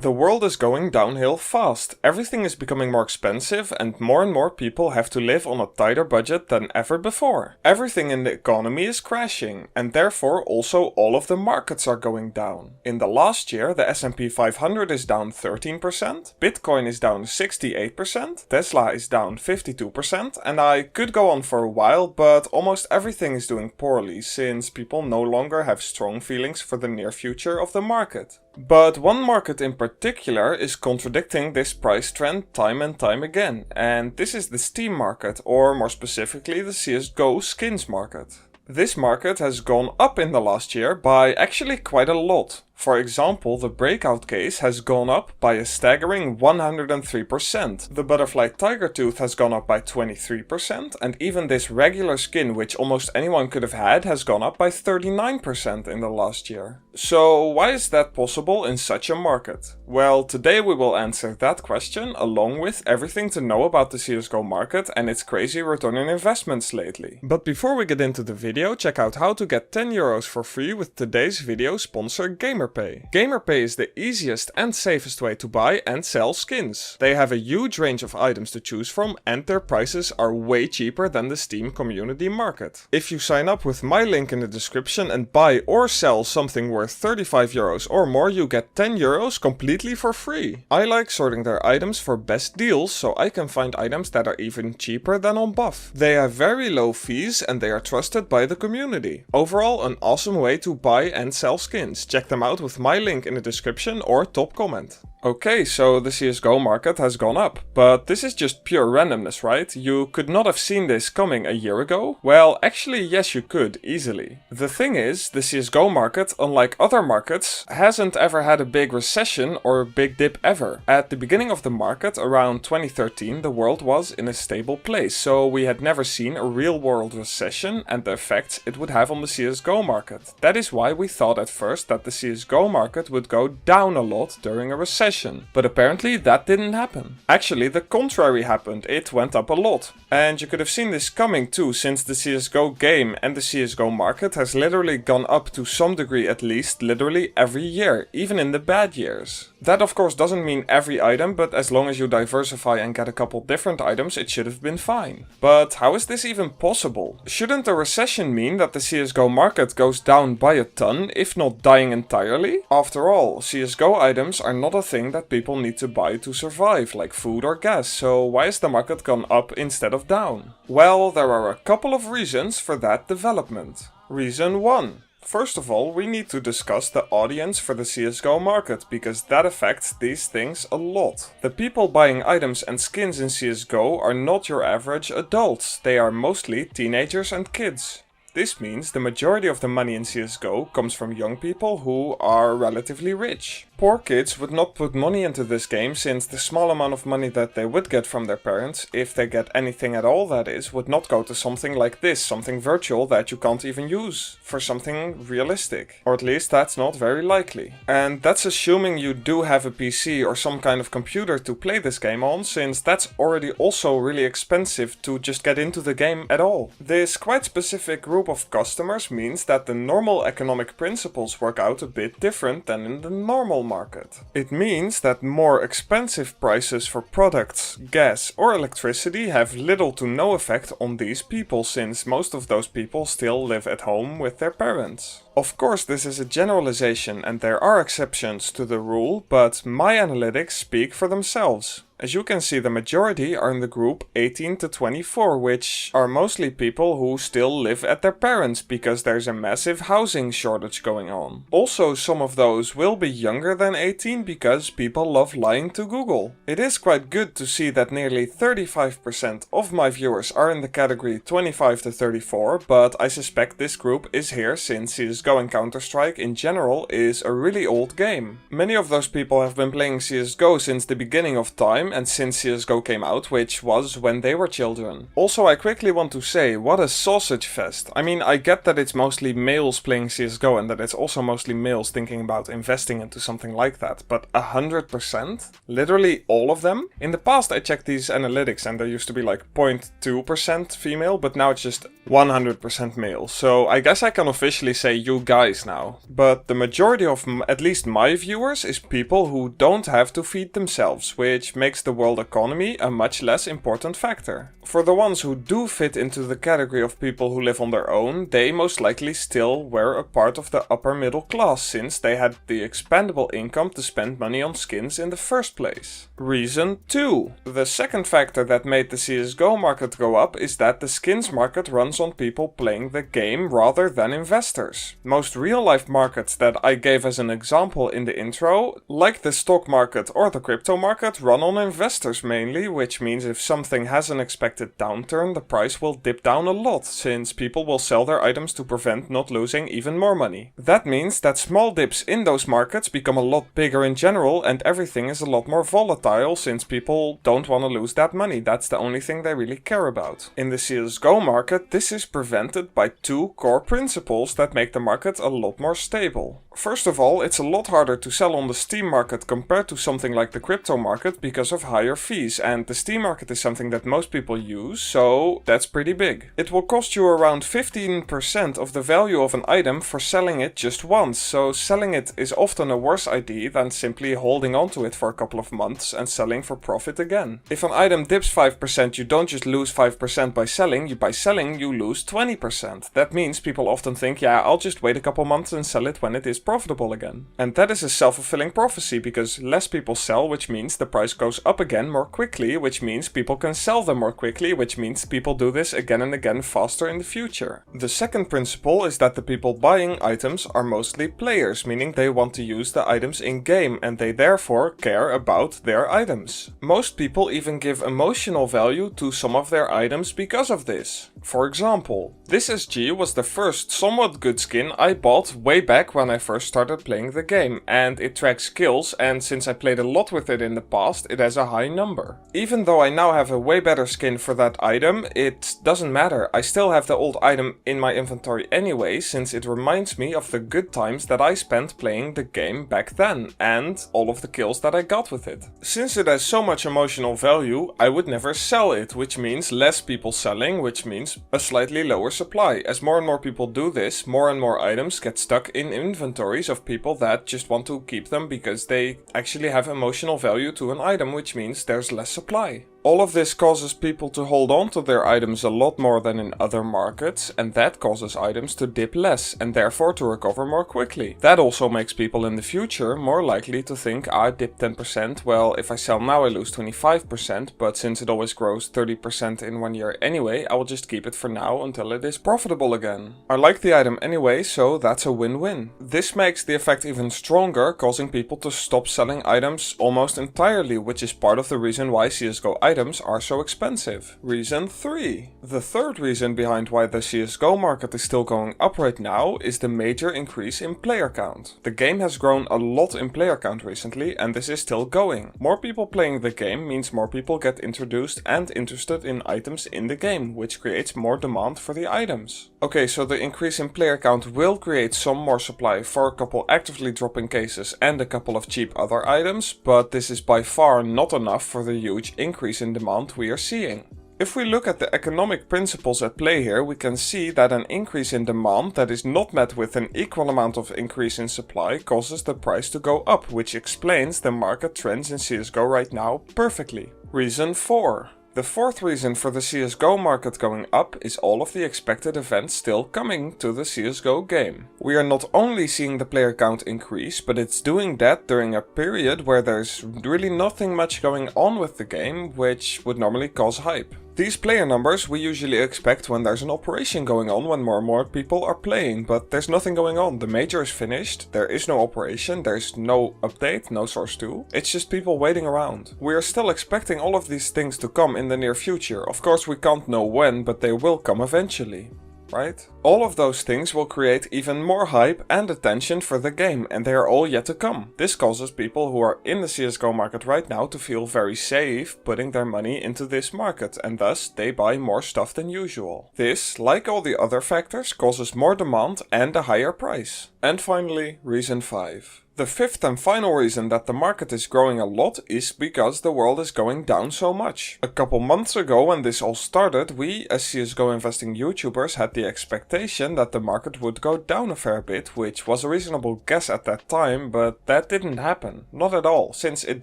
The world is going downhill fast. Everything is becoming more expensive and more people have to live on a tighter budget than ever before. Everything in the economy is crashing and therefore also all of the markets are going down. In the last year the S&P 500 is down 13%, Bitcoin is down 68%, Tesla is down 52%, and I could go on for a while, but almost everything is doing poorly since people no longer have strong feelings for the near future of the market. But one market in particular is contradicting this price trend time and time again, and this is the Steam market, or more specifically the CSGO skins market. This market has gone up in the last year by actually quite a lot. For example, the breakout case has gone up by a staggering 103%, the butterfly tiger tooth has gone up by 23%, and even this regular skin, which almost anyone could have had, has gone up by 39% in the last year. So why is that possible in such a market? Well, today we will answer that question along with everything to know about the CSGO market and its crazy return on investments lately. But before we get into the video, check out how to get 10 euros for free with today's video sponsor GamerPay. GamerPay is the easiest and safest way to buy and sell skins. They have a huge range of items to choose from and their prices are way cheaper than the Steam community market. If you sign up with my link in the description and buy or sell something worth 35 euros or more, you get 10 euros completely for free. I like sorting their items for best deals, so I can find items that are even cheaper than on Buff. They have very low fees and they are trusted by the community. Overall, an awesome way to buy and sell skins. Check them out with my link in the description or top comment. Okay, so the CSGO market has gone up, but this is just pure randomness, right? You could not have seen this coming a year ago? Well, actually yes you could, easily. The thing is, the CSGO market, unlike other markets, hasn't ever had a big recession or a big dip ever. At the beginning of the market, around 2013, the world was in a stable place, so we had never seen a real world recession and the effects it would have on the CSGO market. That is why we thought at first that the CSGO market would go down a lot during a recession. But apparently that didn't happen. Actually, the contrary happened, it went up a lot. And you could have seen this coming too, since the CSGO game and the CSGO market has literally gone up to some degree at least, literally every year, even in the bad years. That of course doesn't mean every item, but as long as you diversify and get a couple different items, it should have been fine. But how is this even possible? Shouldn't a recession mean that the CSGO market goes down by a ton, if not dying entirely? After all, CSGO items are not a thing that people need to buy to survive, like food or gas, so why is the market gone up instead of down? Well, there are a couple of reasons for that development. Reason 1. First of all, we need to discuss the audience for the CSGO market, because that affects these things a lot. The people buying items and skins in CSGO are not your average adults, they are mostly teenagers and kids. This means the majority of the money in CSGO comes from young people who are relatively rich. Poor kids would not put money into this game, since the small amount of money that they would get from their parents, if they get anything at all that is, would not go to something like this, something virtual that you can't even use, for something realistic. Or at least that's not very likely. And that's assuming you do have a PC or some kind of computer to play this game on, since that's already also really expensive to just get into the game at all. This quite specific group of customers means that the normal economic principles work out a bit different than in the normal market. It means that more expensive prices for products, gas or electricity have little to no effect on these people, since most of those people still live at home with their parents. Of course, this is a generalization and there are exceptions to the rule, but my analytics speak for themselves. As you can see, the majority are in the group 18 to 24, which are mostly people who still live at their parents because there's a massive housing shortage going on. Also, some of those will be younger than 18 because people love lying to Google. It is quite good to see that nearly 35% of my viewers are in the category 25 to 34, but I suspect this group is here since CSGO and Counter-Strike in general is a really old game. Many of those people have been playing CSGO since the beginning of time, time and since CSGO came out, which was when they were children. Also, I quickly want to say, what a sausage fest. I mean, I get that it's mostly males playing CSGO and that it's also mostly males thinking about investing into something like that, but 100%? Literally all of them? In the past I checked these analytics and there used to be like 0.2% female, but now it's just 100% male. So I guess I can officially say you guys now. But the majority of at least my viewers is people who don't have to feed themselves, which makes the world economy a much less important factor. For the ones who do fit into the category of people who live on their own, they most likely still were a part of the upper middle class since they had the expendable income to spend money on skins in the first place. Reason 2. The second factor that made the CSGO market go up is that the skins market runs on people playing the game rather than investors. Most real life markets that I gave as an example in the intro, like the stock market or the crypto market, run on investors mainly, which means if something has an expected downturn, the price will dip down a lot, since people will sell their items to prevent not losing even more money. That means that small dips in those markets become a lot bigger in general and everything is a lot more volatile since people don't want to lose that money. That's the only thing they really care about. In the CSGO market, this is prevented by two core principles that make the market a lot more stable. First of all, it's a lot harder to sell on the Steam market compared to something like the crypto market because of higher fees, and the Steam market is something that most people use, so that's pretty big. It will cost you around 15% of the value of an item for selling it just once, so selling it is often a worse idea than simply holding onto it for a couple of months and selling for profit again. If an item dips 5%, you don't just lose 5% by selling, by selling you lose 20%. That means people often think, yeah, I'll just wait a couple months and sell it when it is profitable again. And that is a self-fulfilling prophecy because less people sell, which means the price goes up again more quickly, which means people can sell them more quickly, which means people do this again and again faster in the future. The second principle is that the people buying items are mostly players, meaning they want to use the items in-game and they therefore care about their items. Most people even give emotional value to some of their items because of this. For example, this SG was the first somewhat good skin I bought way back when I first started playing the game, and it tracks kills, and since I played a lot with it in the past, it has a high number. Even though I now have a way better skin for that item, it doesn't matter. I still have the old item in my inventory anyway, since it reminds me of the good times that I spent playing the game back then, and all of the kills that I got with it. Since it has so much emotional value, I would never sell it, which means less people selling, which means a slightly lower supply. As more and more people do this, more and more items get stuck in inventories of people that just want to keep them because they actually have emotional value to an item, which means there's less supply. All of this causes people to hold on to their items a lot more than in other markets, and that causes items to dip less and therefore to recover more quickly. That also makes people in the future more likely to think, I dipped 10%, well if I sell now I lose 25%, but since it always grows 30% in 1 year anyway, I will just keep it for now until it is profitable again. I like the item anyway, so that's a win-win. This makes the effect even stronger, causing people to stop selling items almost entirely, which is part of the reason why CSGO items are so expensive. Reason 3. The third reason behind why the CSGO market is still going up right now is the major increase in player count. The game has grown a lot in player count recently and this is still going. More people playing the game means more people get introduced and interested in items in the game, which creates more demand for the items. Okay, so the increase in player count will create some more supply for a couple actively dropping cases and a couple of cheap other items, but this is by far not enough for the huge increase in demand we are seeing. If we look at the economic principles at play here, we can see that an increase in demand that is not met with an equal amount of increase in supply causes the price to go up, which explains the market trends in CSGO right now perfectly. Reason 4. The fourth reason for the CSGO market going up is all of the expected events still coming to the CSGO game. We are not only seeing the player count increase, but it's doing that during a period where there's really nothing much going on with the game, which would normally cause hype. These player numbers we usually expect when there's an operation going on, when more and more people are playing, but there's nothing going on. The major is finished, there is no operation, there's no update, no source 2. It's just people waiting around. We are still expecting all of these things to come in the near future. Of course we can't know when, but they will come eventually, right? All of those things will create even more hype and attention for the game, and they are all yet to come. This causes people who are in the CSGO market right now to feel very safe putting their money into this market, and thus they buy more stuff than usual. This, like all the other factors, causes more demand and a higher price. And finally, reason 5. The fifth and final reason that the market is growing a lot is because the world is going down so much. A couple months ago when this all started, we as CSGO investing YouTubers had the expectation that the market would go down a fair bit, which was a reasonable guess at that time, but that didn't happen. Not at all, since it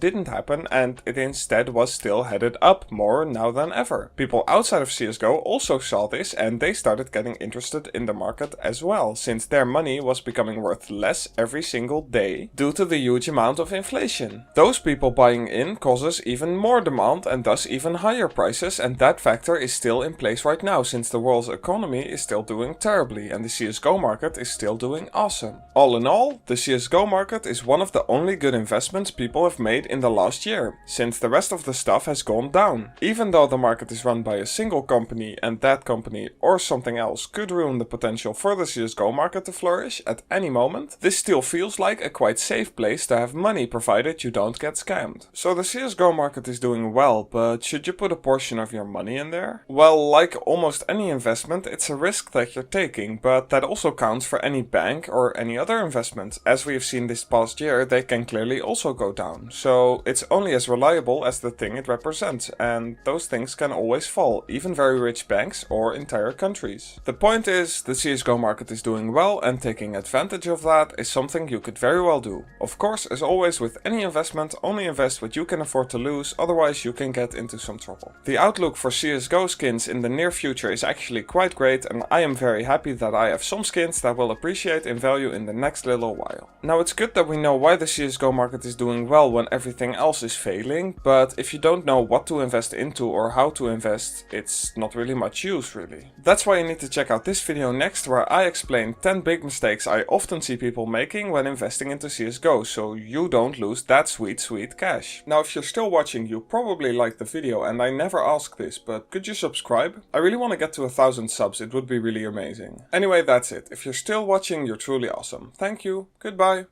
didn't happen and it instead was still headed up more now than ever. People outside of CSGO also saw this and they started getting interested in the market as well, since their money was becoming worth less every single day due to the huge amount of inflation. Those people buying in causes even more demand and thus even higher prices, and that factor is still in place right now since the world's economy is still doing terribly and the CSGO market is still doing awesome. All in all, the CSGO market is one of the only good investments people have made in the last year, since the rest of the stuff has gone down. Even though the market is run by a single company and that company or something else could ruin the potential for the CSGO market to flourish at any moment, this still feels like a quite safe place to have money provided you don't get scammed. So the CSGO market is doing well, but should you put a portion of your money in there? Well, like almost any investment, it's a risk that you're taking, but that also counts for any bank or any other investment. As we've seen this past year, they can clearly also go down. So it's only as reliable as the thing it represents, and those things can always fall, even very rich banks or entire countries. The point is, the CSGO market is doing well, and taking advantage of that is something you could very well do. Of course, as always with any investment, only invest what you can afford to lose, otherwise you can get into some trouble. The outlook for CSGO skins in the near future is actually quite great, and I am very happy that I have some skins that will appreciate in value in the next little while. Now, it's good that we know why the CSGO market is doing well when everything else is failing, but if you don't know what to invest into or how to invest, it's not really much use really. That's why you need to check out this video next, where I explain 10 big mistakes I often see people making when investing into CSGO, so you don't lose that sweet cash. Now, if you're still watching, you probably liked the video, and I never ask this, but could you subscribe? I really want to get to 1,000 subs, it would be really amazing. Anyway, that's it. If you're still watching, you're truly awesome. Thank you, goodbye.